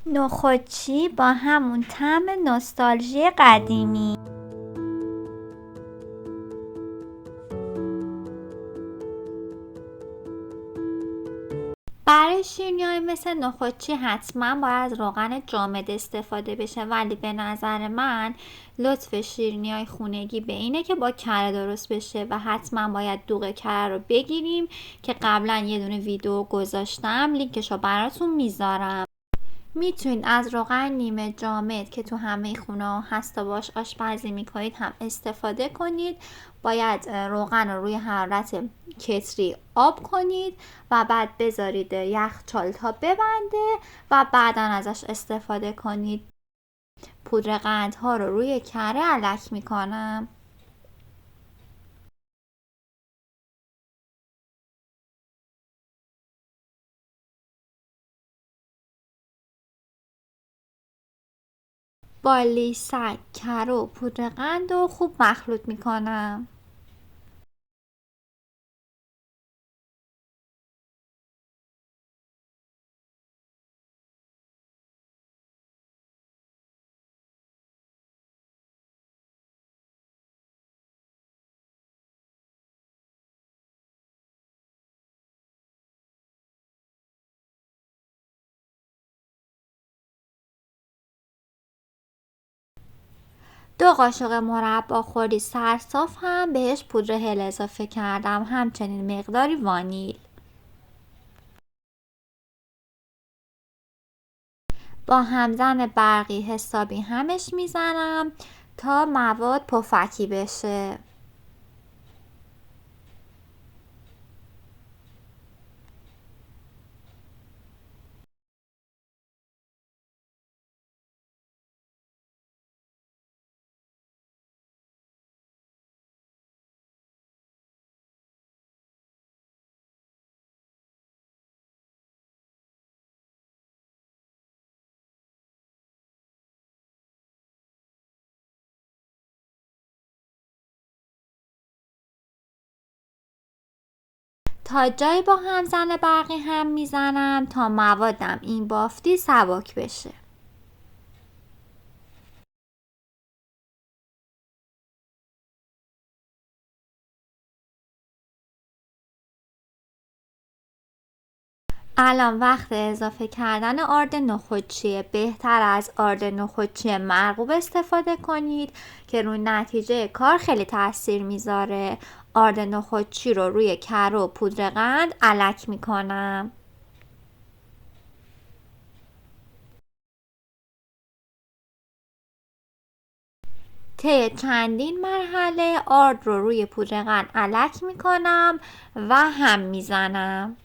نخودچی با همون طعم نوستالژی قدیمی. برای شیرینی‌های مثل نخودچی حتما باید روغن جامد استفاده بشه، ولی به نظر من لطف شیرینی‌های خونگی به اینه که با کره درست بشه و حتما باید دوغ کره رو بگیریم که قبلا یه دونه ویدیو گذاشتم، لینکشو براتون میذارم. میتونید از روغن نیمه جامد که تو همه خونه ها هست و باش آشپزی میکنید هم استفاده کنید. باید روغن رو روی حرارت کتری آب کنید و بعد بذارید یخچال تا ببنده و بعدا ازش استفاده کنید. پودر قندها رو روی کره الک میکنم. با لیسک، کره و پودر قند رو خوب مخلوط میکنم. دو قاشق مربا خوری سرصاف هم بهش پودر هل اضافه کردم، همچنین مقداری وانیل. با همزن برقی حسابی همش میزنم تا مواد پفکی بشه. تا جایی با همزن برقی هم میزنم تا موادم این بافتی سبک بشه. الان وقت اضافه کردن آرد نخودچیه. بهتر از آرد نخودچی مرغوب استفاده کنید که روی نتیجه کار خیلی تاثیر میذاره. آرد نخودچی رو روی کره و پودر قند الک میکنم. طی چندین مرحله آرد رو روی پودر قند الک میکنم و هم میزنم.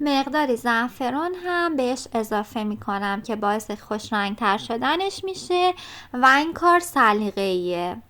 مقداری زعفران هم بهش اضافه میکنم که باعث خوش رنگتر شدنش میشه و این کار سلیقه‌ایه.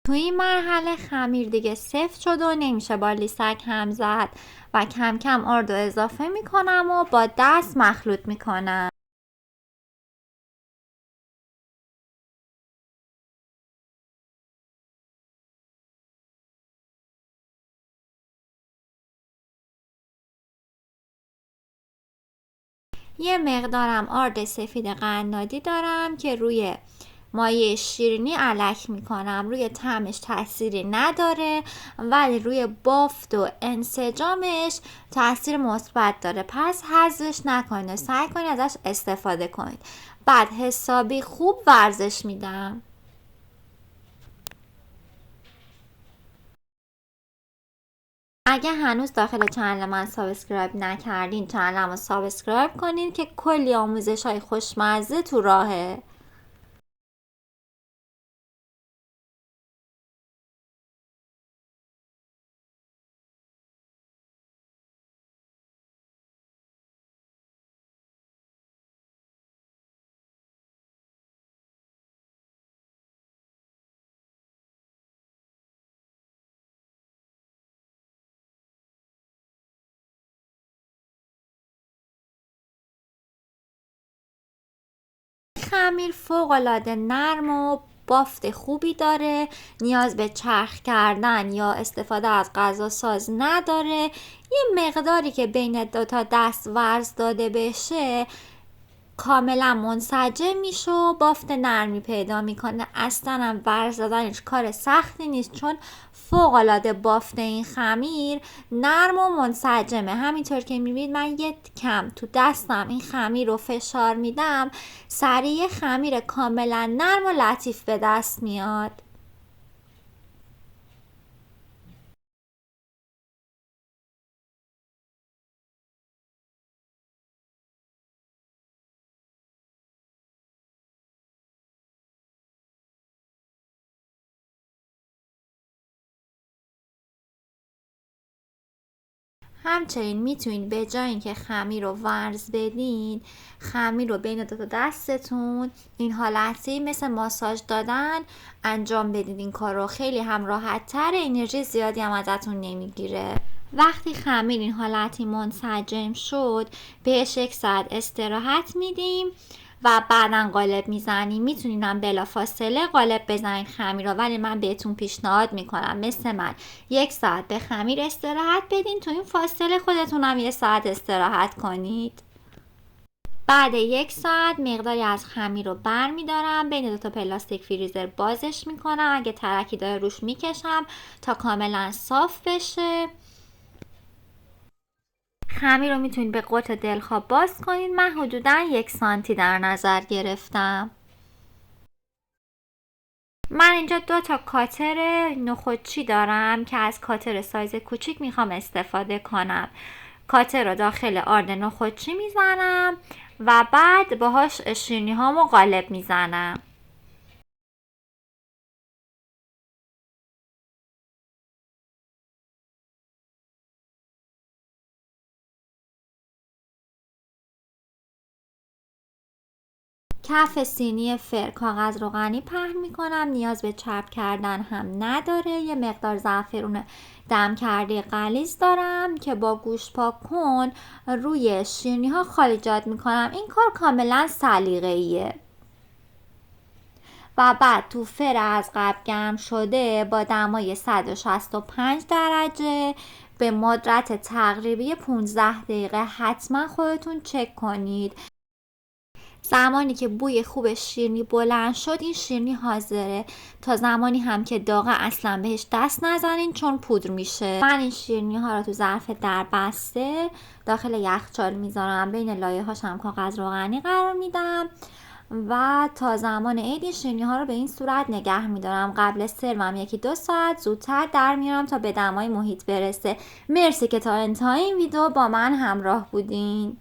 تو این مرحله خمیر دیگه سفت شد و نمیشه با لیسک هم زد و کم کم آرد رو اضافه میکنم و با دست مخلوط میکنم. یه مقدارم آرد سفید قنادی دارم که روی مایه شیرینی الک میکنم. روی طعمش تأثیری نداره ولی روی بافت و انسجامش تأثیر مثبت داره، پس حذفش نکنید، سعی کنید ازش استفاده کنید. بعد حسابی خوب ورزش میدم. اگه هنوز داخل چنل من سابسکرایب نکردین چنلمو رو سابسکرایب کنین که کلی آموزش های خوشمزه تو راهه. خمیر فوق‌العاده نرم و بافت خوبی داره، نیاز به چرخ کردن یا استفاده از غذا ساز نداره. یه مقداری که بین دوتا دست ورز داده بشه کاملا منسجم میشه و بافت نرمی پیدا میکنه. اصلا هم ورز دادنش کار سختی نیست چون فوق العاده بافت این خمیر نرم و منسجمه. همینطور که میبینید من یه کم تو دستم این خمیر رو فشار میدم، سریع خمیر کاملا نرم و لطیف به دست میاد. همچنین میتونید به جای اینکه خمیر رو ورز بدین، خمیر رو بین دو تا دستتون این حالتی مثل ماساژ دادن انجام بدید. این کار رو خیلی هم راحت تر، انرژی زیادی هم ازتون نمیگیره. وقتی خمیر این حالتی منسجم شد بهش 1 ساعت استراحت میدیم و بعدا قالب میزنیم. میتونین بلا فاصله قالب بزنین خمیر رو، ولی من بهتون پیشنهاد میکنم مثل من 1 ساعت به خمیر استراحت بدین، تو این فاصله خودتون هم 1 ساعت استراحت کنید. بعد 1 ساعت مقداری از خمیر رو بر میدارم، بین 2 تا پلاستیک فریزر بازش میکنم، اگه ترکی داره روش میکشم تا کاملا صاف بشه. خمیر رو میتونید به قطر دلخواه باز کنید. من حدودا 1 سانتی در نظر گرفتم. من اینجا 2 تا کاتر نخودچی دارم که از کاتر سایز کوچیک میخوام استفاده کنم. کاتر رو داخل آرد نخودچی میزنم و بعد باهاش شیرینی هامو قالب میزنم. کف سینی فر کاغذ روغنی پهن میکنم، نیاز به چرب کردن هم نداره. یه مقدار زعفرون دم کرده غلیظ دارم که با گوشت پاک کن روی شیرینی ها خالیجات میکنم. این کار کاملا سلیقه‌ایه. و بعد تو فر از قبل گرم شده با دمای 165 درجه به مدت تقریبی 15 دقیقه حتما خودتون چک کنید. زمانی که بوی خوب شیرینی بلند شد این شیرینی حاضره. تا زمانی هم که داغه اصلا بهش دست نزنین چون پودر میشه. من این شیرینی ها رو تو ظرف دربسته داخل یخچال میذارم، بین لایه هاش هم کاغذ روغنی قرار میدم و تا زمان عید این شیرینی ها رو به این صورت نگه میدارم. قبل سروم 1-2 ساعت زودتر در میارم تا به دمای محیط برسه. مرسی که تا انتهای این ویدیو با من همراه بودین.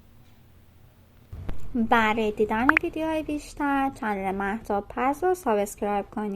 برای دیدن ویدیوهای بیشتر چنل مهتاب پز رو سابسکرایب کنید.